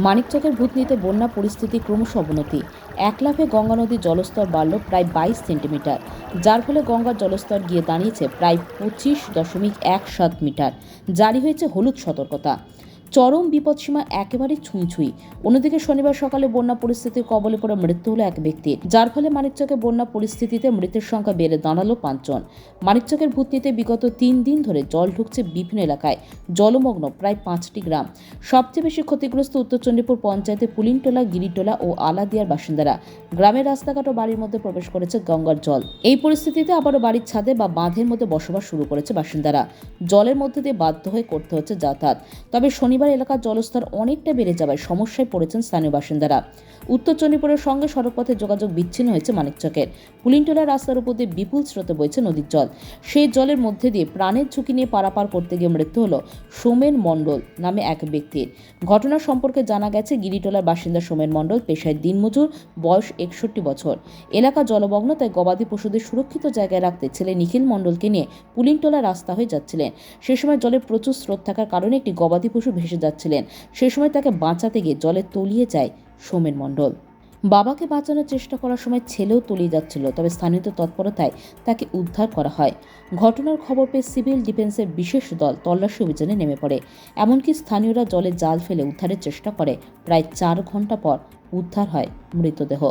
মানিকচকের ভূতনিতে বন্যা পরিস্থিতি ক্রমশ অবনতি। এক লাফে গঙ্গা নদীর জলস্তর বাড়ল প্রায় 22 সেন্টিমিটার, যার ফলে গঙ্গার জলস্তর গিয়ে দাঁড়িয়েছে প্রায় 25.17 মিটার। জারি হয়েছে হলুদ সতর্কতা। চরম বিপদসীমা একেবারে ছুঁই ছুঁই। অন্যদিকে শনিবার সকালে বন্যা পরিস্থিতির কবলে পড়ে মৃত্যু হলো এক ব্যক্তির, যার ফলে মানিকচকে বন্যা পরিস্থিতিতে মৃতের সংখ্যা বেড়ে দাঁড়ালো 5 জন। মানিকচকের ভূতনিতে বিগত 3 দিন ধরে জল ঢুকছে বিভিন্ন এলাকায়, জলমগ্ন প্রায় 5টি গ্রাম। সবচেয়ে বেশি ক্ষতিগ্রস্ত উত্তর চণ্ডীপুর পঞ্চায়েতে পুলিনটোলা, গিরিটোলা ও আলাদিয়ার বাসিন্দারা। গ্রামের রাস্তাঘাট ও বাড়ির মধ্যে প্রবেশ করেছে গঙ্গার জল। এই পরিস্থিতিতে আবারও বাড়ির ছাদে বা বাঁধের মধ্যে বসবাস শুরু করেছে বাসিন্দারা। জলের মধ্যে দিয়ে বাধ্য হয়ে করতে হচ্ছে যাতায়াত। তবে শনিবার এলাকার জলস্তর অনেকটা বেড়ে যাওয়ায় সমস্যায় পড়েছেন স্থানীয় বাসিন্দারা। উত্তর চণ্ডীপুরের সঙ্গে সড়কপথে যোগাযোগ বিচ্ছিন্ন হয়েছে মানিকচকের। পুলিনটোলা রাস্তার উপর দিয়ে বিপুল স্রোতে বইছে নদীর জল। সেই জলের মধ্যে দিয়ে প্রাণের ঝুঁকি নিয়ে পারাপার করতে গিয়ে মৃত্যু হলো সোমেন মণ্ডল নামে এক ব্যক্তির। ঘটনা সম্পর্কে জানা গেছে, গিরিটোলার বাসিন্দা সোমেন মণ্ডল পেশায় দিনমজুর, বয়স 61 বছর। এলাকা জলমগ্ন, তাই গবাদি পশুদের সুরক্ষিত জায়গায় রাখতে ছেলে নিখিল মণ্ডলকে নিয়ে পুলিনটোলা রাস্তা হয়ে যাচ্ছিলেন। সে সময় জলের প্রচুর স্রোত থাকার কারণে একটি গবাদি পশু ভেসে যাচ্ছিলেন। সে সময় তাকে বাঁচাতে গিয়ে জলে তলিয়ে যায় সোমেন মণ্ডল। বাবাকে বাঁচানোর চেষ্টা করার সময় ছেলেও তলিয়ে যাচ্ছিল, তবে স্থানীয় তৎপরতায় তাকে উদ্ধার করা হয়। ঘটনার খবর পেয়ে সিভিল ডিফেন্সের বিশেষ দল তল্লাশি অভিযানে নেমে পড়ে। এমনকি স্থানীয়রা জলে জাল ফেলে উদ্ধারের চেষ্টা করে। প্রায় 4 ঘন্টা পর উদ্ধার হয় মৃতদেহ।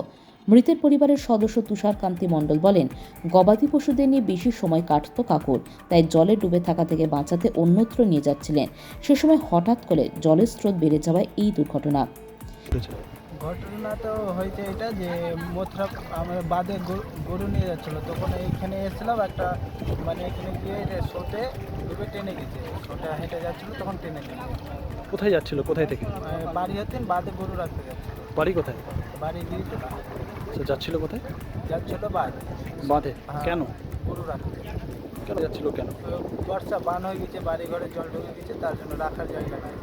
মৃতের পরিবারের সদস্য তুষারকান্তি মণ্ডল বলেন, গবাদি পশুদের নিয়ে বেশি সময় কাটত কাকুর, তাই জলে ডুবে থাকা থেকে বাঁচাতে অন্যত্র নিয়ে যাচ্ছিলেন। সে সময় হঠাৎ করে জলের স্রোত বেড়ে যাওয়ায় এই দুর্ঘটনা। ঘটনা তো হয়েছে এটা যে মথুরা আমাদের বাদে গরু নিয়ে যাচ্ছিলো, তখন এইখানে এসেছিলাম একটা মানে এখানে গিয়ে স্রোতে ডুবে টেনে গেছে। স্রোতে হেঁটে যাচ্ছিলো, তখন টেনে গেছে। কোথায় যাচ্ছিল, কোথায় থেকে? বাড়ি হতেন বাদে গরু রাখতে যাচ্ছিল। বাড়ি কোথায়? বাড়ি গিয়েছিল, যাচ্ছিল কোথায়? যাচ্ছিল বাঁধ। বাঁধে? কেন গরু রাখতে কেন যাচ্ছিল? কেন? বর্ষা বান হয়ে গেছে, বাড়ি ঘরে জল ঢুকে গেছে, তার জন্য রাখার জায়গা নাই।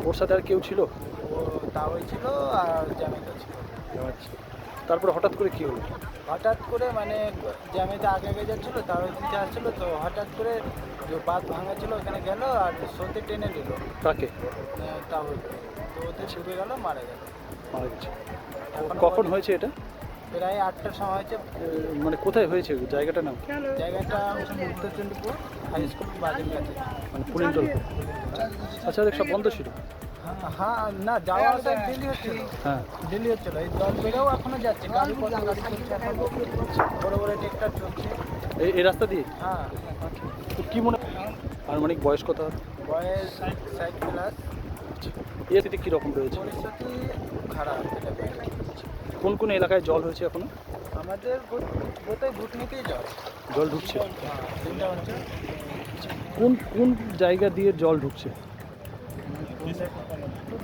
ওর সাথে আর কেউ ছিল? ও তাওই ছিল আর জ্যামিতা ছিল। আচ্ছা, তারপরে হঠাৎ করে কি হলো? হঠাৎ করে মানে জ্যামিতা আগে আগে যাচ্ছিলো, তাওই দিতে আসছিলো, তো হঠাৎ করে যে বাঁধ ভাঙা ছিল ওখানে গেল আর স্রোতে টেনে নিল। কাকে? তাওই তো ওতে ডুবে গেল, মারা গেল। মারা গেছে। এখন কখন হয়েছে এটা? প্রায় 8টার সময় হয়েছে। মানে কোথায় হয়েছে, জায়গাটার নাম? জায়গাটা হচ্ছে উত্তর চণ্ডীপুর হাই স্কুল বাড়ির কাছে, মানে পুলিনটোলা। আচ্ছা, সব বন্ধ ছিল? হ্যাঁ না, যাওয়া আসা ডেলি হচ্ছিল। হ্যাঁ, ডেলি হচ্ছিল। এই জল বেড়েও এখনো যাচ্ছে, গাড়ি কত গাড়ি চলছে, এখন বড় বড় ট্রেক্টর চলছে। এই রাস্তা দিয়ে? হ্যাঁ। তো কি মনে আনুমানিক বয়স কত হবে? বয়স 60+। এর স্থিতি কীরকম রয়েছে? পরিস্থিতি খারাপ। কোন কোন এলাকায় জল হয়েছে এখনো? আমাদের গোটাই ভুটনিতেই জল ঢুকছে? 3টা অঞ্চল। কোন কোন জায়গা দিয়ে জল ঢুকছে?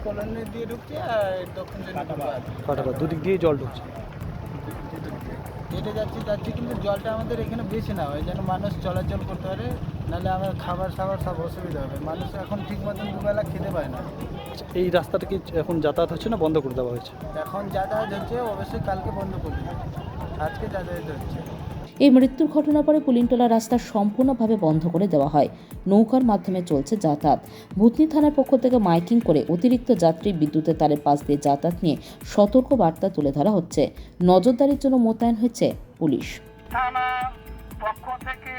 কলোনি দিয়ে ঢুকছে আর দক্ষিণ কাটাটা দুদিক দিয়ে জল ঢুকছে। হেঁটে যাচ্ছি কিন্তু জলটা আমাদের এখানে বেশি না হয় যেন মানুষ চলাচল করতে পারে, নাহলে আমার খাবার সব অসুবিধা হবে। মানুষ এখন ঠিক মতন দুবেলা খেতে পায় না। এই রাস্তাটা কি এখন যাতায়াত হচ্ছে না বন্ধ করে দেওয়া হয়েছে? এখন যাতায়াত হচ্ছে, অবশ্যই কালকে বন্ধ করে দেবে, আজকে যাতায়াত হচ্ছে। এই মৃত্যুর ঘটনার পরে পুলিনটোলা রাস্তা সম্পূর্ণভাবে বন্ধ করে দেওয়া হয়। নৌকার মাধ্যমে চলছে যাতায়াত। ভূতনি থানার পক্ষ থেকে মাইকিং করে অতিরিক্ত যাত্রী বিদ্যুতের তারের পাশ দিয়ে যাতায়াত নিয়ে সতর্ক বার্তা তুলে ধরা হচ্ছে। নজরদারির জন্য মোতায়েন হয়েছে পুলিশ। থানার পক্ষ থেকে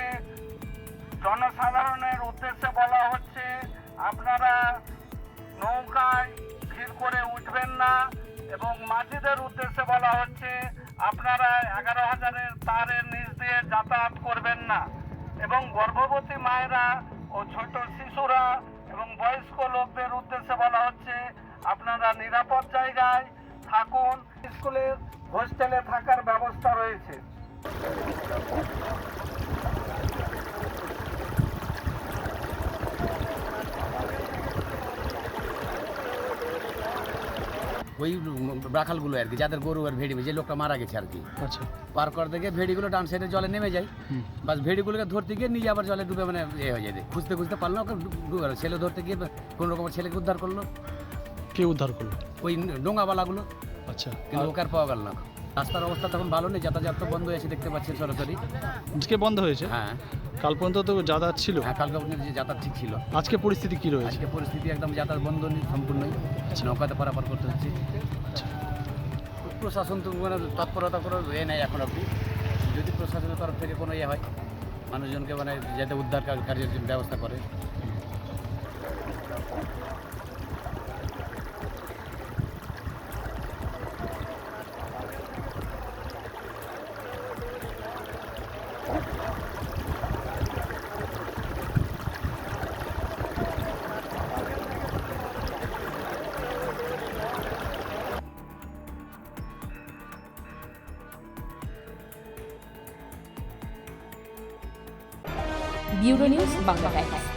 জনসাধারণের উদ্দেশ্যে বলা হচ্ছে, আপনারা নৌকায় ভিড় করে উঠবেন না, এবং মাঝিদের উদ্দেশ্যে বলা হচ্ছে আপনারা 11,000-এর তারের নিচ দিয়ে যাতায়াত করবেন না, এবং গর্ভবতী মায়েরা ও ছোট শিশুরা এবং বয়স্ক লোকদের উদ্দেশ্যে বলা হচ্ছে আপনারা নিরাপদ জায়গায় থাকুন। স্কুলের হোস্টেলে থাকার ব্যবস্থা রয়েছে। ওই রাখালগুলো আর কি, যাদের গরু আর ভেড়ি, যে লোকটা মারা গেছে আর কি, আচ্ছা, পার করতে গিয়ে ভেড়িগুলো ডান সাইডে জলে নেমে যায়। বাস ভেড়িগুলোকে ধরতে গিয়ে নিজে আবার জলে ডুবে মানে হয়ে যায়, খুঁজতে খুঁজতে পারলো, ওকে ডুবে গেল। ছেলে ধরতে গিয়ে কোনো রকম ছেলেকে উদ্ধার করলো। কে উদ্ধার করলো? ওই ডোঙাওয়ালাগুলো। আচ্ছা, কিন্তু ওকে আর পাওয়া গেল না। রাস্তার অবস্থা তখন ভালো নেই, যাতায়াত তো বন্ধ হয়েছে দেখতে পাচ্ছেন সরাসরি। আজকে বন্ধ হয়েছে? হ্যাঁ কাল পর্যন্ত তো যাতায়াত ছিল। হ্যাঁ, কালকে আপনার যে যাতায়াত ঠিক ছিল। আজকে পরিস্থিতি কি রয়েছে? আজকে পরিস্থিতি একদম যাতায়াত বন্ধ নেই সম্পূর্ণই, নৌকাতে পারাপার করতে হচ্ছে। প্রশাসন তো মানে তৎপরতা করে নেই এখন অবধি। যদি প্রশাসনের তরফ থেকে কোনো হয় মানুষজনকে মানে যাতে উদ্ধার কার্যের ব্যবস্থা করে। Bureau news Bangla Times.